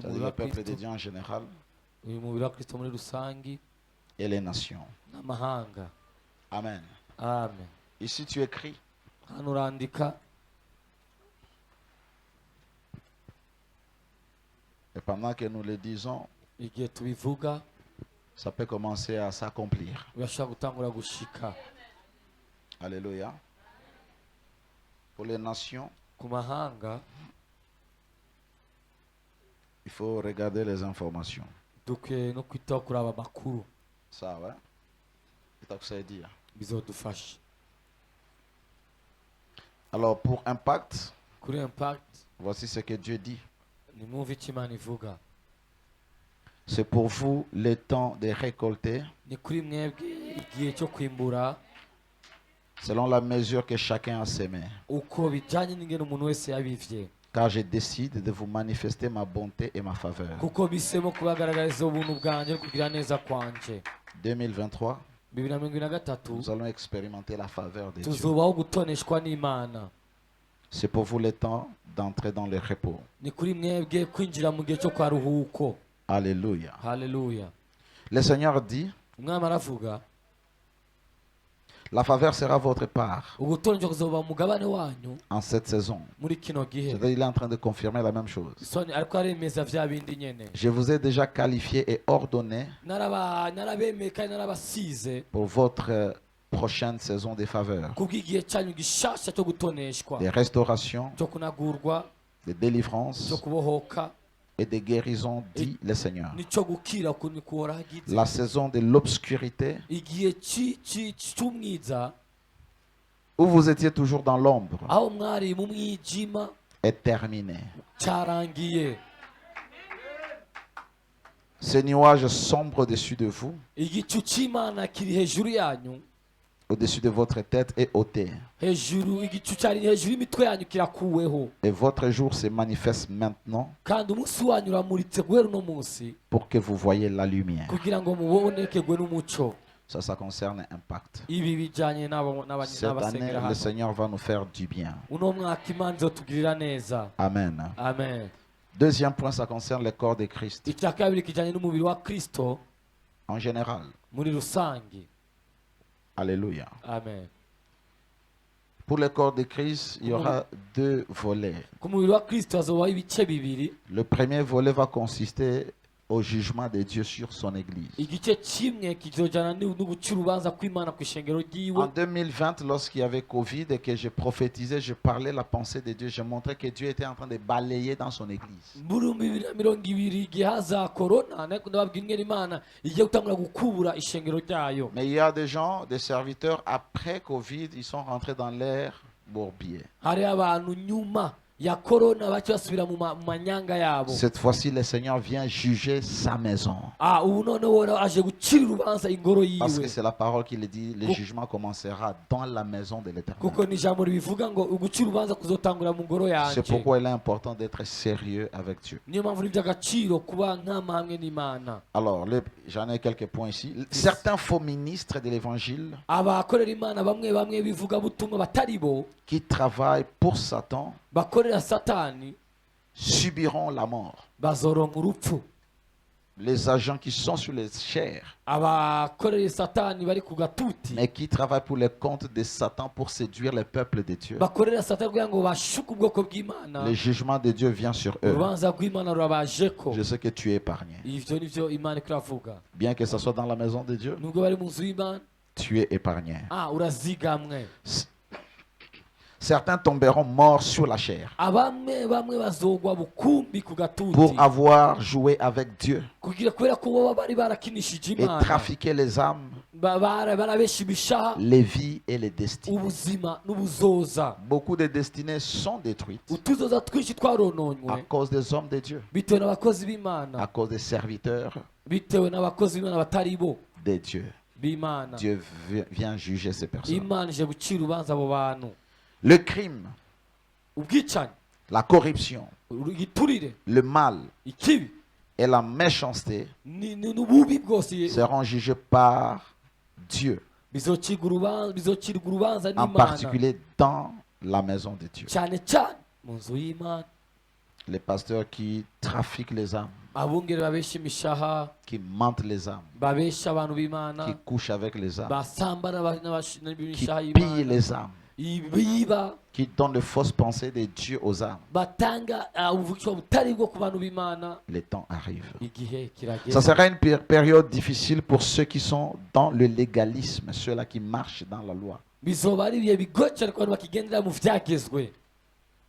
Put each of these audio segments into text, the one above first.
c'est-à-dire le peuple de Dieu en général et les nations. Amen. Amen. Ici tu écris. Hano urandika. Et pendant que nous le disons, Igihe tubivuga ça peut commencer à s'accomplir. birashobora gutangura gushika. Alléluia. Pour les nations, Ku mahanga il faut regarder les informations. dukwiye no kwitaho kuraba amakuru Ça, ouais. Itakusaidia. bizodufasha. Alors, pour impact, Kuri impact voici ce que Dieu dit. nimwumve icyo Imana ivuga. C'est pour vous le temps de récolter Ni kuri mwebwe igihe cyo kwimbura selon la mesure que chacun a semé. uko bijyanye n'ingene umuntu wese yabivye, Car je décide de vous manifester ma bonté et ma faveur. kuko bisemo kubagaragariza ubuntu bwanjye no kugira neza kwanje. 2023, 2023 nous allons expérimenter la faveur de Dieu. tuzubaho gutoneshwa n'Imana. C'est pour vous le temps d'entrer dans le repos. Ni kuri mwebwe kwinjira mu gihe cyo kwa ruhuko. Alléluia. Haleluya. Le Seigneur dit, Umwami aravuga la faveur sera votre part ugutoneshwa kuzoba umugabane wanyu en cette saison. muri kino gihe. C'est-à-dire, il est en train de confirmer la même chose. Soni ariko aremeza vya bindi nyene. Je vous ai déjà qualifié et ordonné narabemeye kandi narabasize pour votre prochaine saison de faveur, kubw'igihe cyanyu gishasha cyo gutoneshwa, de restauration, cyo kunagurwa, de délivrance cyo kubohoka et de guérison, dit le Seigneur. nicyo gukira kuni kuhora hagize. La saison de l'obscurité, Igihe cy'umwiza où vous étiez toujours dans l'ombre, aho mwari mu mwijima est terminée. cyarangiye. Ce nuage sombre au-dessus de vous, Igicu cy'Imana kiri hejuru yanyu, au-dessus de votre tête, est ôté. hejuru igicu cyari hejuru y'imitwe yanyu kirakuweho, Et votre jour se manifeste maintenant kandi umunsi wanyu uramuritse guhera uno munsi pour que vous voyez la lumière. kugira ngo mubonekegwe n'umuco. Ça concerne impact. Ibi bijyanye Cette année, n'abasengera le hano. Seigneur va nous faire du bien. Uno mwaka Imana izotugirira neza. Amen. Amen. Deuxième point, ça concerne le corps de Christ Icya kabiri kijyanye n'umubiri wa Kristo en général. muri rusange. Alléluia. Amen. Pour le corps de Christ, il y aura deux volets. Ku mubiri wa Kristo hazobaho ibice bibiri. Le premier volet va consister au jugement de Dieu sur son Église. Igice kimwe kizojyana no guca urubanza kw'Imana ku ishengero En ryiwe. 2020, lorsqu'il y avait Covid et que je prophétisais, je parlais la pensée de Dieu, je montrais que Dieu était en train de balayer dans son Église. Muri 2020 igihe haza korona ariko ndababwira ingene Imana igiye gutangura gukubura ishengero ryayo. Mais il y a des gens, des serviteurs, après Covid, ils sont rentrés dans l'ère bourbier. Hari abantu nyuma ya korona baca basubira mu manyanga yabo. Cette fois-ci, le Seigneur vient juger sa maison. Ubu noneho aje gucira urubanza ingoro Parce que yiwe. c'est la parole qui le dit, le jugement commencera dans la maison de l'Éternel. Kuko ni ijambo ribivuga ngo ugucira urubanza kuzotangura mu ngoro C'est yanjye. pourquoi il est important d'être sérieux avec Dieu. Niyo mpamvu ni iby'agaciro kuba nk'ama hamwe n'Imana. Alors, j'en ai quelques points ici. Certains faux ministres de l'Évangile Abakorera Imana bamwe bivuga butumwa batari bo qui travaillent pour Satan bakorera Satani subiront la mort. bazoronka urupfu. Les agents qui sont sur les chairs, Abakorera Satani bari ku gatuti mais qui travaillent pour le compte de Satan pour séduire le peuple de Dieu. bakorera Satani kugira ngo bashuke ubwoko bw'Imana. Le jugement de Dieu vient sur eux. Urubanza rw'Imana rurabajeko. Je sais que tu es épargné. Ivyo nivyo Imana iravuga. Bien que ce soit dans la maison de Dieu, Nubwo bari mu nzu y'Imana, tu es épargné. urazigamwe. Certains tomberont morts sur la chair Bamwe bazogwa bukumbi ku gatuti pour avoir joué avec Dieu kugira kubera ko baba bari barakinishije et Imana, trafiqué les âmes, barabesha ibishaha, les vies et les destinées. ubuzima n'ubuzoza. Beaucoup de destinées sont détruites Utuzoza twinshi à twarononywe cause des hommes de Dieu, bitewe n'abakozi à b'Imana, cause des serviteurs bitewe n'abakozi b'Imana batari bo de Dieu. b'Imana. Dieu vient juger ces personnes. Imana ije gucira urubanza abo bantu. Le crime, Ubwicanyi, la corruption, igiturire, le mal ikibi et la méchanceté n'ububi bwose seront jugés par Dieu, bizocirwa urubanza en n'Imana, particulier dans la maison de Dieu. cyane cyane mu nzu y'Imana. Les pasteurs qui trafiquent les âmes, abungeri babesha imishaha, qui mentent les âmes, babesha abantu qui b'Imana, couchent avec les âmes, basamba qui n'imishaha pillent y'Imana, les âmes, biba, qui donnent de fausses pensées de Dieu aux âmes. batanga ubuvugishwa butari bwo ku bantu b'Imana. Le temps arrive. Igihe Ça kirageze. sera une période difficile pour ceux qui sont dans le légalisme, ceux-là qui marchent dans la loi. Bizoba ari ibihe bigoye cyane ku bantu bakigendera mu vyagezwe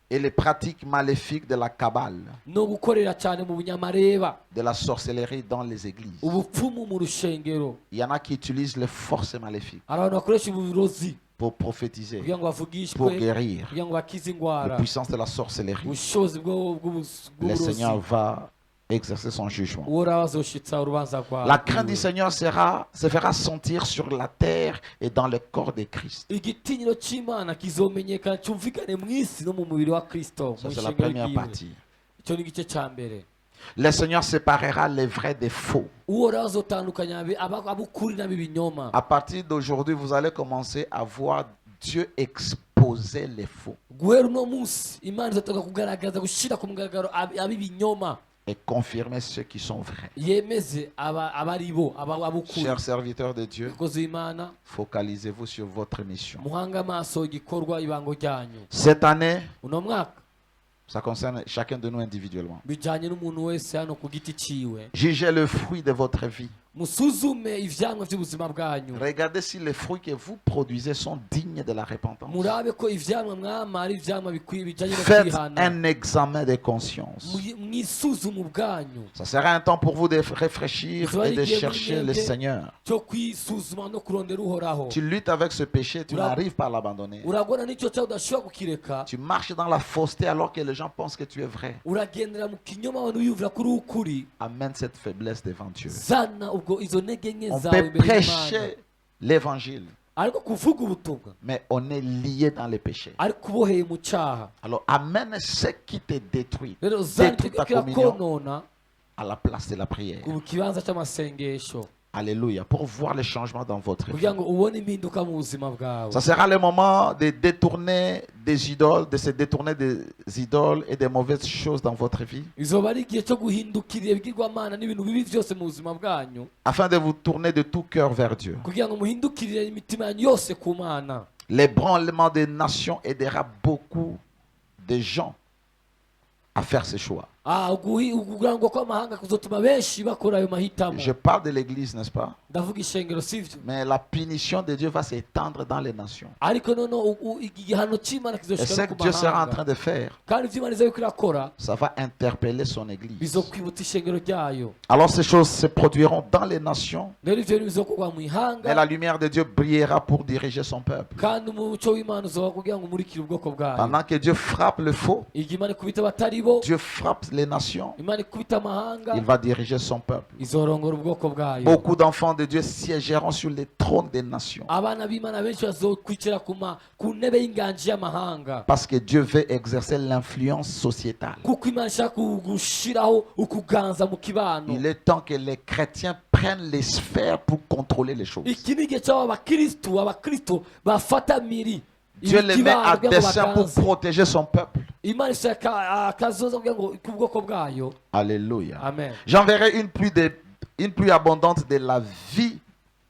Et les pratiques maléfiques de la Kabbale, no gukorera cyane mu bunyamareba, de la sorcellerie dans les églises. ubupfumu mu rushengero. Il y en a qui utilisent les forces maléfiques Hari abantu bakoresha uburozi pour prophétiser, kugira ngo pour bavugishwe, guérir. kugira ngo bakize La indwara. puissance de la sorcellerie. Ubushobozi Le bw'uburozi Seigneur va exercer son jugement. uhoraho azoshitsa urubanza La crainte du rwawe. Seigneur se fera sentir sur la terre et dans le corps de Christ. Igitinyiro cy'Imana kizomenyekana cyumvikane mu isi no mu mubiri wa Kristo. Ça, Mu c'est la ishengero première ryiwe. partie. Icyo ni igice cya mbere. Le Seigneur séparera les vrais des faux. Uhoraho azotandukanya ab'ukuri n'ab'ibinyoma. À partir d'aujourd'hui, vous allez commencer à voir Dieu exposer les faux Guhera uno munsi Imana izatanga kugaragaza gushyira ku mugaragaro ab'ibinyoma, et confirmer ceux qui sont vrais. yemeze abari bo ab'ukuri. Chers serviteurs de Dieu, Abakozi b'Imana, focalisez-vous sur votre mission. muhanga amaso igikorwa ibango ryanyu. Cette année, Uno mwaka ça concerne chacun de nous individuellement. bijyanye n'umuntu wese hano ku giti ciwe. Jugez le fruit de votre vie. Musuzume ivyamwa by'ubuzima bwanyu. Regardez si les fruits que vous produisez sont dignes de la repentance. Murabe ko ivyamwa mwama ari ivyamwa bikwiye bijyanye no Faites kwihana. un examen de conscience. Mwisuzume ubwanyu Ça sera un temps pour vous de réfléchir et de chercher le Seigneur. cyo kwisuzuma no kurondera uhoraho. Tu luttes avec ce péché, tu n'arrives pas à l'abandonner. Uragona n'icyo cyawe udashobora kukireka. Tu marches dans la fausseté alors que les gens pensent que tu es vrai. Uragendera mu kinyoma abantu wiyumvira kuri ukuri. Amène cette faiblesse devant Dieu. Zana ubwo izo ntege nke On zawe peut imbere y'Imana. prêcher l'évangile, Ariko kuvuga ubutumwa mais on est lié dans les péchés. ariko uboheye mu cyaha. Alors amène ce qui te détruit, Rero zana détruis ta icyo communion konona à la place de la prière. ku kibanza cy'amasengesho Alléluia. Pour voir les changements dans votre vie. kugira ngo ubone impinduka mu buzima bwawe. Ça sera le moment de détourner des idoles, de se détourner des idoles et des mauvaises choses dans votre vie, Izoba ari igihe cyo guhindukirira ibigirwamana n'ibintu bibi byose mu buzima bwanyu, afin de vous tourner de tout cœur vers Dieu. kugira ngo muhindukirire imitima yanyu yose ku Mana. L'ébranlement des nations aidera beaucoup de gens à faire ce choix. Ukugurangwa kw'amahanga kuzotuma benshi bakora ayo mahitamo. Je parle de l'église, n'est-ce pas? Ndavuga ishengero sivyo, Mais la punition de Dieu va s'étendre dans les nations. ariko noneho igihano cy'Imana Et kizoshika ce no que ku Dieu sera en train mahanga, de faire, kandi ivyo Imana izabiko irakora ça va interpeller son église. bizokwibutsa ishengero ryayo. Alors ces choses se produiront dans les nations, Rero ivyo bizokorwa mu mais ihanga, la lumière de Dieu brillera pour diriger son peuple. kandi umuco w'Imana uzoba kugira ngo umurikire ubwoko bwayo. Pendant que Dieu frappe le faux, Igihe Imana ikubita abatari bo, Dieu frappe les nations, Imana ikubita amahanga, il va diriger son peuple. izorongora ubwoko bwayo. Beaucoup d'enfants de Dieu siégeront sur les trônes des nations. Abana b'Imana benshi bazokwicara ku ntebe y'inganji y'amahanga, Parce que Dieu veut exercer l'influence sociétale. kuko Imana ishaka gushiraho ukuganza mu kibano. Il est temps que les chrétiens prennent les sphères pour contrôler les choses. Iki ni igihe cy'aho abakristo bafata miri Dieu les met à kugira ngo dessein pour baganze. protéger son peuple. Imana ishaka akazoza kugira ngo ubwoko bwayo. Alléluia. Amen. J'enverrai une pluie abondante de la vie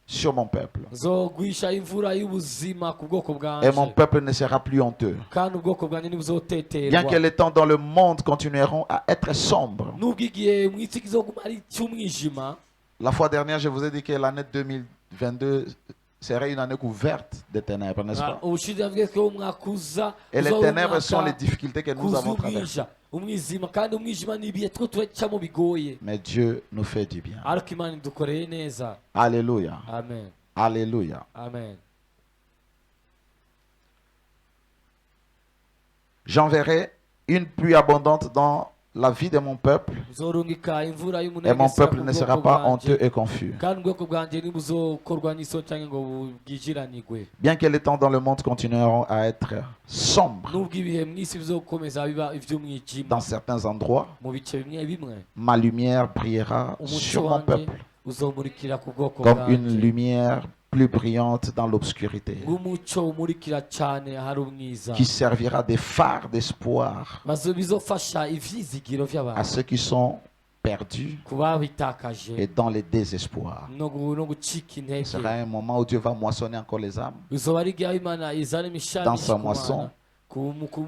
sur mon peuple. Zogwisha imvura y'ubuzima ku bwoko Et mon bwanje, peuple ne sera plus honteux. kandi ubwoko bwanjye Bien que ntibuzoteterwa. les temps dans le monde continueront à être sombres. Nubwo igihe mu isi kizoguma ari icy'umwijima. La fois dernière, je vous ai dit que l'année 2022 serait une année couverte de ténèbres, n'est-ce pas? Ubushize yavuze ko umwaka uza Et les uzoba ténèbres sont les umwaka difficultés que nous avons traversées. kuzumwija umwijima, kandi umwijima ni ibihe two turacamo bigoye, Mais Dieu nous fait du bien. ariko Imana idukoreye neza. Alléluia. Amen. Alléluia. Amen. J'enverrai une pluie abondante dans la vie de mon peuple, Uzorungika imvura et mon y'umunezero peuple ku ne sera bwoko pas bwanje, honteux et confus. kandi ubwoko bwanjye ntibuzokorwa n'isoni cyangwa ngo bwijiranirwe. Bien que les temps dans le monde continueront à être sombres Nubwo ibihe mu isi bizokomeza biba iby'umwijima dans certains endroits, mu bice bimwe bimwe, ma lumière brillera umuco sur mon wanjye peuple uzomurikira ku bwoko comme une bwanjye lumière plus brillante dans l'obscurité, ng'umuco umurikira cyane ahari umwiza, qui servira de phare d'espoir maze bizofasha ivyizigiro à vy'abantu ceux qui sont perdus kuba bitakaje et dans les désespoirs. no gucika Ce intege. sera un moment où Dieu va moissonner encore les âmes. Bizoba ari igihe Imana izana imishami Dans sa myinshi ku moisson. bana,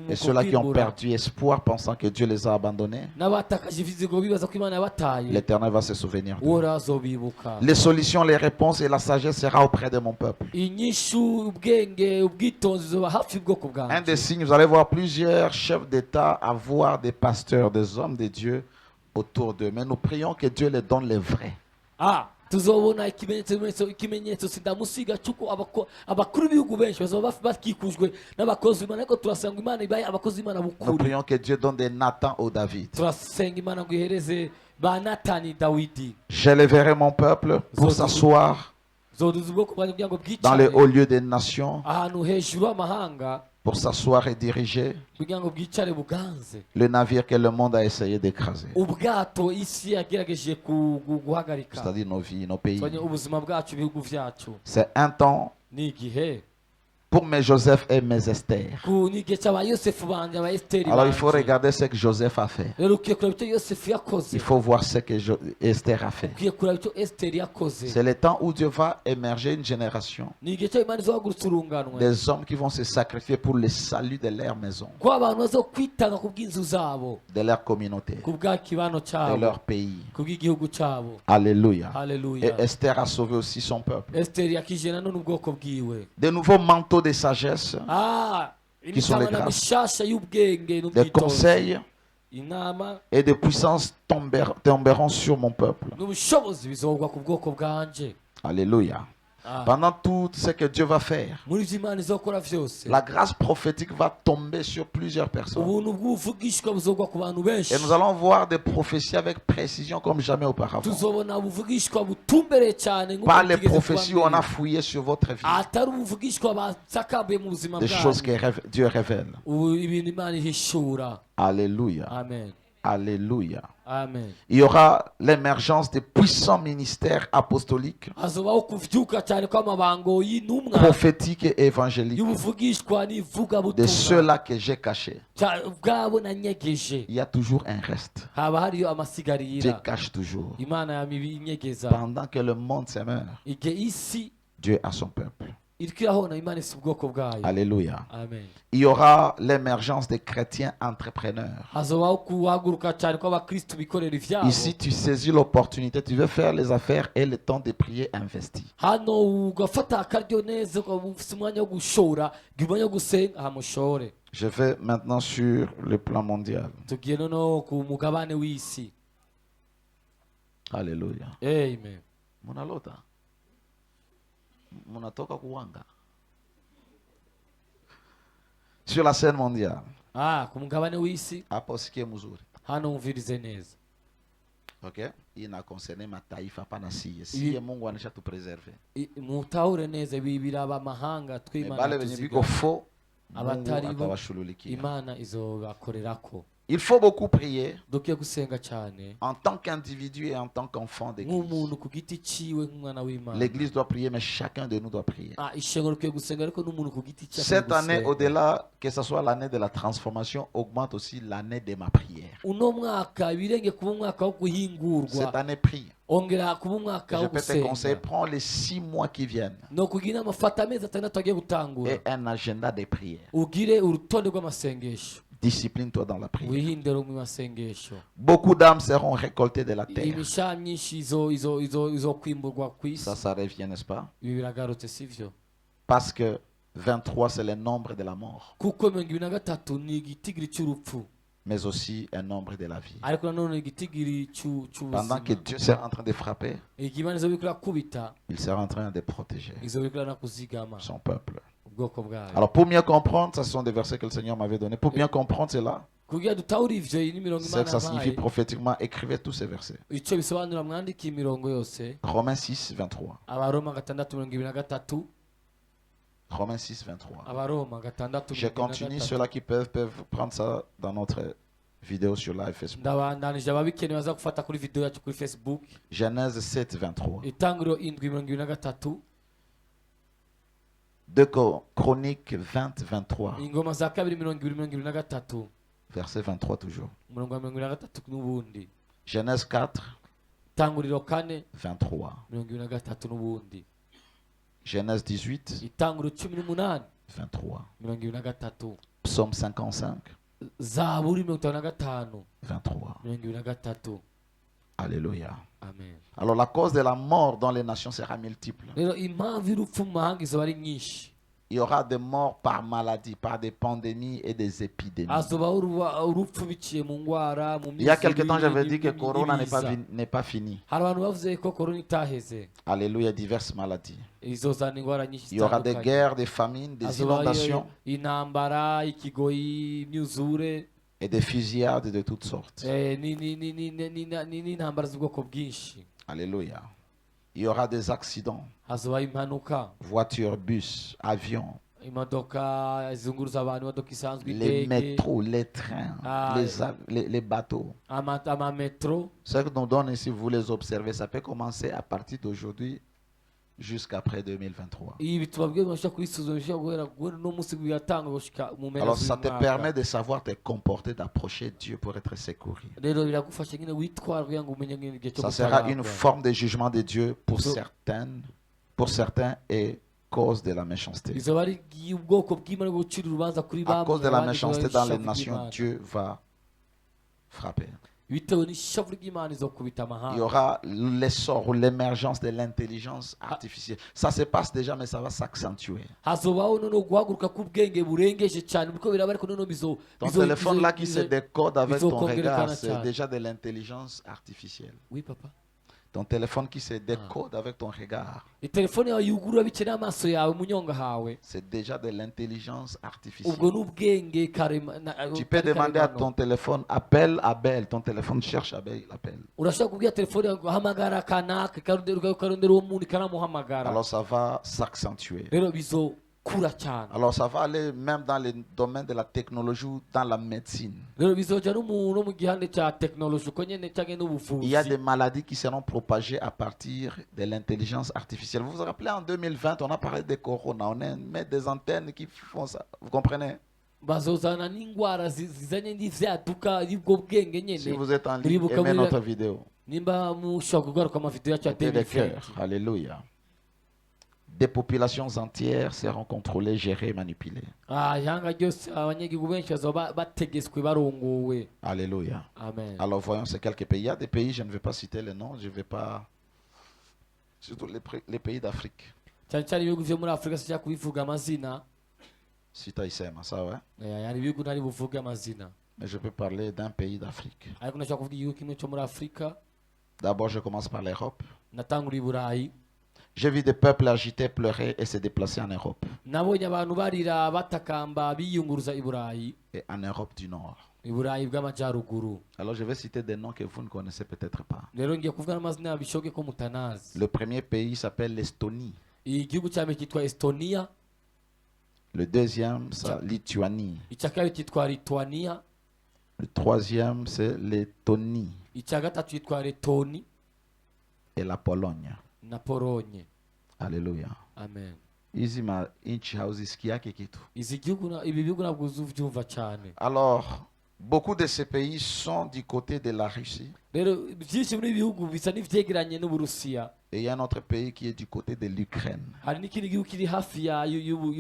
Et ceux-là qui ont kwimbura. perdu espoir pensant que Dieu les a abandonnés, n'abatakaje ivyizigiro bibaza ko Imana yabataye, l'Éternel va se souvenir d'eux. uhoraho azobibuka. Les solutions, les réponses et la sagesse sera auprès de mon peuple. inyishu, ubwenge, ubwitonzi bizoba hafi y'ubwoko Un bwanjye. des signes, vous allez voir plusieurs chefs d'État avoir des pasteurs, des hommes de Dieu autour d'eux. Mais nous prions que Dieu les donne les vrais. Tuzobona ikimenyetso sindamusiga cyuko abakuru b'ibihugu benshi bazoba bakikujwe n'abakozi b'Imana, ariko turasanga Imana ibaye abakozi b'Imana Nous bukuri. prions que Dieu donne des Nathan au David. Turasenga Imana ngo ihereze ba Natani Dawidi. J'élèverai mon peuple pour s'asseoir Zoduza ubwoko bwanjye kugira ngo dans les bwicare hauts lieux des nations, ahantu hejuru y'amahanga, pour s'asseoir et diriger kugira ngo bwicare buganze le navire que le monde a essayé d'écraser. ubwato isi yagerageje guhagarika, C'est-à-dire nos vies, nos pays. tubonye ubuzima bwacu, ibihugu vyacu. C'est un temps Ni igihe pour mes Joseph et mes Esther. ni igihe cy'aba Yosefu banje, aba Esteri Alors il faut banje. regarder ce que Joseph a fait. Rero ukiye kureba icyo Yosefu yakoze, Il faut voir ce que Esther a fait. ukiye kureba icyo Esteri yakoze. C'est le temps où Dieu va émerger une génération Ni igihe cyo Imana izohagurutsa urunganwe des hommes qui vont se sacrifier pour le salut de leur maison, ko abantu bazo kwitanga ku bw'inzu zabo, de leur communauté, ku bwa kibano de cyabo, leur pays. ku bw'igihugu cyabo. Alléluia. Haleluya. Et Esther a sauvé aussi son peuple. Esteri yakije nanone ubwoko bwiwe. De nouveaux manteaux de sagesse, Qui sont les grâces. mishasha y'ubwenge des n'ubwitonzi, conseils inama et de puissance tomberont sur mon peuple. n'ubushobozi bizogwa ku bwoko bwanje. Alléluia. Pendant tout ce que Dieu va faire, Muri ivyo Imana izokora vyose, la grâce prophétique va tomber sur plusieurs personnes. ubuntu bw'ubuvugishwa buzogwa ku bantu benshi. Et nous allons voir des prophéties avec précision comme jamais auparavant. Tuzobona ubuvugishwa butumbereye cyane nk'uko Pas les butigeze prophéties où kuba on a mbere. fouillé sur votre vie. Atari ubuvugishwa basakabuye mu buzima Des choses que bwanyu, Dieu révèle. ibintu Imana ihishura. Alléluia. Amen. Alléluia. Amen. Il y aura l'émergence des puissants ministères apostoliques, Hazobaho kuvyuka cyane kw'amabango y'intumwa prophétiques et évangéliques y'ubuvugishwa de n'ivugabutumwa ceux-là que j'ai cachés. bwabo nanyegeje. Il y a toujours un reste. Haba hariyo Dieu amasigarira, cache toujours. Imana yaminyegeza. Pendant que le monde se meurt, Igihe isi Dieu a son peuple. iriko irahona, Imana ifite ubwoko bwayo. Alléluia. Amen. Il y aura l'émergence des chrétiens entrepreneurs. Hazobaho kuhaguruka cyane kw'abakristu bikorera ivyabo. Ici, tu saisis l'opportunité, tu veux faire les affaires et le temps de prier investi. Hano ugafata akaryo neza, ukaba ufite umwanya wo gushora, gira umwanya wo gusenga, hamushore. Je vais maintenant sur le plan mondial. Tugiye noneho ku mugabane w'isi. Alléluia. Amen. Munalota. Munatoka kuwanga. Sur la scène mondiale. Ku mugabane w'isi, Hapo sikie mzuri. hano umvirize neza. Okay? Hii ina concerne mataifa pana siye. Siye Mungu anisha tu preserve. Mutahure neza, ibi biraba amahanga tw'Imana Bale benye biko tuziga. faux. Mungu Abatari bo, atawashululikia. Imana izobakorerako. Il faut beaucoup prier Dukwiye gusenga cyane en tant qu'individu et en tant qu'enfant d'église. nk'umuntu ku giti ciwe, nk'umwana w'Imana. L'église doit prier, mais chacun de nous doit prier. Ishengero rikwiye gusenga, ariko n'umuntu ku giti cye Cette akwiye année, gusenga. au-delà, que ce soit l'année de la transformation, augmente aussi l'année de ma prière. Uno mwaka birenge kuba umwaka wo guhingurwa, Cette année, prie. ongera kuba umwaka Je wo peux te conseiller, gusenga. prends les 6 mois qui viennent No kugira amafata amezi atandatu agiye gutangura, et un agenda de prière. ugire urutonde rw'amasengesho, Discipline-toi dans la prière. wihindure mu masengesho. Beaucoup d'âmes seront récoltées de la terre. Imisha myinshi izokwimburwa ku isi. Ça revient, n'est-ce pas? Ibi biragarutse, sivyo? Parce que 23, c'est le nombre de la mort, Kuko 23 ni igitigiri cy'urupfu, mais aussi un nombre de la vie. ariko nanone igitigiri Pendant que cy'ubuzima. Dieu sera en train de frapper, Igihe Imana izobikora kubita, il sera en train de protéger izobikora no kuzigama son peuple. ubwoko bwayo. Alors pour mieux comprendre, ce sont des versets que le Seigneur m'avait donnés. Pour bien comprendre cela, Kugira dutahure ivyo, iyi ni imirongo c'est Imana que ça signifie yabaye. prophétiquement, écrivez tous ces versets. Ico bisobanura mwandike imirongo yose. Romains 6, 23. Abaroma 6:23. Romains 6, 23. Abaroma 6:23. Je continue, ceux-là qui peuvent prendre ça dans notre vidéo sur live Facebook. Ndabandanije ababikeneye baza gufata kuri video yacu kuri Facebook. Genèse 7, 23. Itangiriro 7:23. 2 Chroniques 20, 23. ingoma za kabiri 20, Verset 23 toujours. umurongo wa 23 n'ubundi. Genèse 4, Itanguriro 4 23. 23 n'ubundi. Genèse 18, Itanguriro 18 23. 23. Psaume 55, Zaburi 55 23. 23. Alléluia. Amen. Alors la cause de la mort dans les nations sera multiple. Rero impamvu y'urupfu mu mahanga izoba ari nyinshi. Il y aura des morts par maladie, par des pandémies et des épidémies. Hazobaho urupfu biciye mu ngwara, mu Il y a quelque temps, j'avais dit que n'ibiza. Corona n'est pas fini. Hari abantu bavuze ko korona itaheze, Alléluia, diverses maladies. izozana ingwara nyinshi Il y aura des zitandukanye. guerres, des famines, des Hazobaho inondations intambara, ikigoyi, imyuzure, et des fusillades de toutes sortes. n'intambara z'ubwoko bwinshi. Alléluia. Il y aura des accidents, Hazobaho impanuka, voitures, bus, avions, imodoka zunguruza abantu, imodoka isanzwe, les indege, métros, les trains, Ah, les bateaux. amametro. Ce que nous donne ici, vous les observez, ça peut commencer à partir d'aujourd'hui jusqu'après 2023. Ibi tubabwiye ngo bashaka kwisuzumisha guhera no munsi bigatanga gushika mu mpera Alors ça te z'umwaka. permet de savoir te comporter, d'approcher Dieu pour être secouru. Rero biragufasha nyine witwara kugira ngo umenye nyine igihe cyo Ça sera une gutabarwa. forme de jugement de Dieu pour So- certains et cause de la méchanceté. Izoba ari ubwoko bw'Imana bwo gucira urubanza kuri À bamwe, cause de la abandi méchanceté izoba dans les ishavu nations, ry'Imana. Dieu va frapper. Bitewe n'ishavu ry'Imana izokubita Il y amahanga. aura l'essor ou l'émergence de l'intelligence artificielle. Ça se passe déjà, mais ça va s'accentuer. Hazobaho noneho guhaguruka k'ubwenge burengeje cyane kuko biraba ariko noneho Ton téléphone là qui se décode avec ton bizokongerekana regard, c'est cyane. déjà de l'intelligence artificielle. Oui papa. Ton téléphone qui se décode avec ton regard, Telefone yawe yugurura bikene amaso yawe mu nyonga hawe. c'est déjà de l'intelligence artificielle. Ubwo n'ubwenge karema. Tu peux demander à ton téléphone, appelle Abel. Ton téléphone cherche Abel, il appelle. Urashobora kubwira telefone yawe guhamagara kanaka karondera uwo muntu ikanamuhamagara. Alors ça va s'accentuer. Rero bizokura cyane. Alors ça va aller même dans le domaine de la technologie ou dans la médecine. Rero bizoja no mu gihande cya technology uko nyene cyangwa n'ubuvuzi. Il y a des maladies qui seront propagées à partir de l'intelligence artificielle. Vous vous rappelez, en 2020, on a parlé de corona. On met des antennes qui font ça. Vous comprenez? Bazozana n'ingwara zizanye n'ivyaduka y'ubwo bwenge nyene. Si vous êtes en ligne, Muribuka aimez muri- notre vidéo. nimba mushobora kugaruka amavideo yacu ya Mettez le 2020. cœur. Alléluia. Des populations entières seront contrôlées, gérées, manipulées. Ihanga ryose abanyagihugu benshi bazoba bategetswe barongowe. Alléluia. Amen. Alors voyons ces quelques pays. Il y a des pays, je ne vais pas citer les noms, je ne vais pas... Surtout les pays d'Afrique. cyane cyane ibihugu vyo muri Afurika sinshaka kubivuga amazina. Si tu sais, ça ouais. Hari ibihugu ntari buvuge amazina. Mais je peux parler d'un pays d'Afrique. Ariko ndashaka kuvuga igihugu kimwe cyo muri Afurika. D'abord, je commence par l'Europe. Natangura i Burayi. J'ai vu des peuples agités, pleurer et se déplacer en Europe. Nabonye abantu barira batakamba biyunguruza i Burayi. Et en Europe du Nord. I Burayi bw'amajyaruguru. Alors je vais citer des noms que vous ne connaissez peut-être pas. Rero ngiye kuvuga n'amazina bishoboke ko mutanazi. Le premier pays s'appelle l'Estonie. Igihugu cya mbere cyitwa Estonia. Le deuxième, c'est Lituanie. Icya kabiri cyitwa Lithuania. Le troisième, c'est Lettonie Icya gatatu cyitwa Letoni et la Pologne. na Polonye. Alléluia. Amen. Hizi nchi hauzisikia kitu. Ibi bihugu ntabwo uzuvyumva cyane. Alors, beaucoup de ces pays sont du côté de la Russie. Rero byinshi muri ibi bihugu bisa n'ivyegeranye n'Uburusiya. Et il y a un autre pays qui est du côté de l'Ukraine. Hari n'ikindi gihugu kiri hafi ya Nous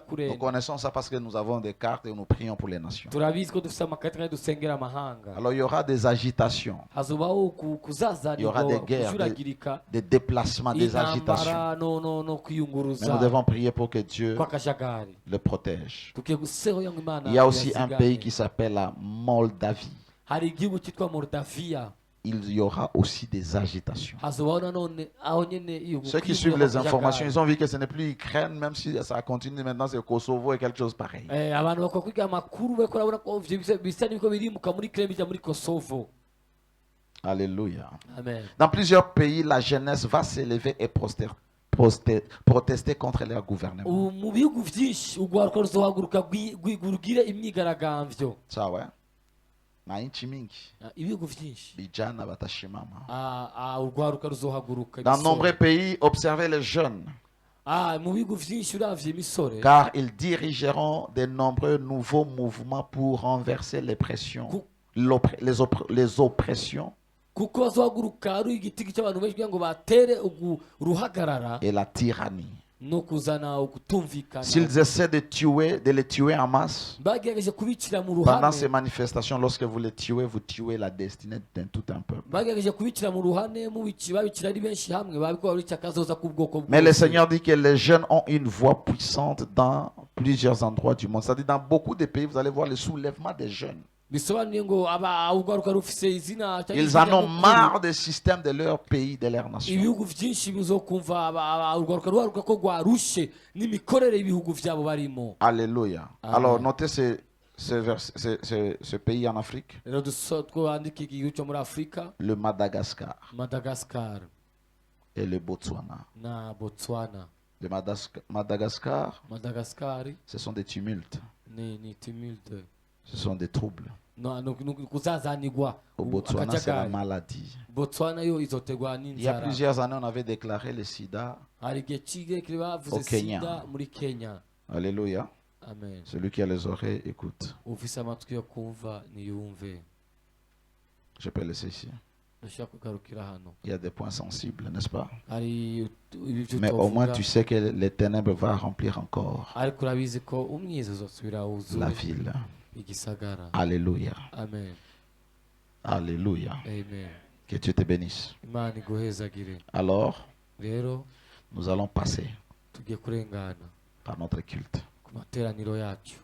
kure. connaissons ça parce que nous avons des cartes et nous prions pour les nations. Turabizi ko dufite amakarita kandi dusengera amahanga. Alors il y aura des agitations, Hazobaho Il y kuzazanirwa aura des guerres, kujuragirika, des déplacements, des agitations. intambara no Mais nous kwiyunguruza devons prier pour que Dieu kw'akajagari. le protège. Tugiye guseho yangu Imana. Il y a aussi un yazigame. pays qui s'appelle la Moldavie. Hari igihugu cyitwa Moldavia. Il y aura aussi des agitations. Hazobaho nanone aho nyene iyo Ceux qui suivent les informations, ils ont vu que ce n'est plus Ukraine, même si ça continue maintenant, c'est Kosovo et quelque chose pareil. abantu bakora kwiga amakuru bariko barabona ko bisa n'ibiko birimuka muri Kremlin bijya muri Kosovo. Alléluia. Amen. Dans plusieurs pays, la jeunesse va s'élever et protester contre leur gouvernement. Mu bihugu vyinshi urwaruka ruzohaguruka rugire imyigaragambyo. Ça ouais. Na nchi mingi Ibihugu vyinshi vijana batashimama. urwaruka ruzohaguruka. Dans de nombreux pays, observez les jeunes. mu bihugu vyinshi uravye imisore car ils dirigeront de nombreux nouveaux mouvements pour renverser les pressions, les oppressions kuko bazohaguruka ari igitigi cy'abantu benshi kugira ngo batere uruhagarara et la tyrannie. no kuzana ukutumvikana. S'ils essaient de les tuer en masse, bagerageje kubicira mu pendant ces ruhame manifestations, lorsque vous les tuez, vous tuez la destinée d'un tout un peuple. bagerageje kubicira mu ruhane babicira ari benshi hamwe babikora bica akazoza k'ubwoko Mais le bwose. Seigneur dit que les jeunes ont une voix puissante dans plusieurs endroits du monde. C'est-à-dire dans beaucoup de pays, vous allez voir le soulèvement des jeunes. bisobanuye ngo urwaruka rufise izina cyangwa Ils en izina ont mukuru. marre des systèmes de leur pays, de leur nation. ibihugu byinshi bizokumva urwaruka ko rwarushe n'imikorere y'ibihugu byabo barimo. Alléluia. Amen. Alors, notez ce pays en Afrique, rero twandika igihugu cyo muri Afurika, le Madagascar Madagascar et le Botswana. na Botswana. Le Madagascar, Madagascar ce sont des tumultes, ni tumulte ce sont des troubles. no kuzazanirwa Au Botswana, c'est la akajagari. maladie. Botswana yo izotegwa Il y a n'inzara. plusieurs années, on avait déclaré le sida. hari igihe kirekire bavuze Au Kenya. sida muri Kenya. Alléluia. Amen. Celui qui a les oreilles, écoute. ufise amatwi yo kumva niyumve. Je peux laisser ici. ndashaka kugarukira hano. Il y a des points sensibles, n'est-ce pas? hari ibyo Mais au moins, tuvuga, tu sais que les ténèbres vont remplir encore ariko urabizi ko umwiza uzosubira la wuzure ville. igisagara. Alléluia. Amen. Alléluia. Amen. Que Dieu te bénisse. Imana iguhezagire. Alors, rero nous allons passer tugiye kurengana par notre culte. ku materaniro yacu.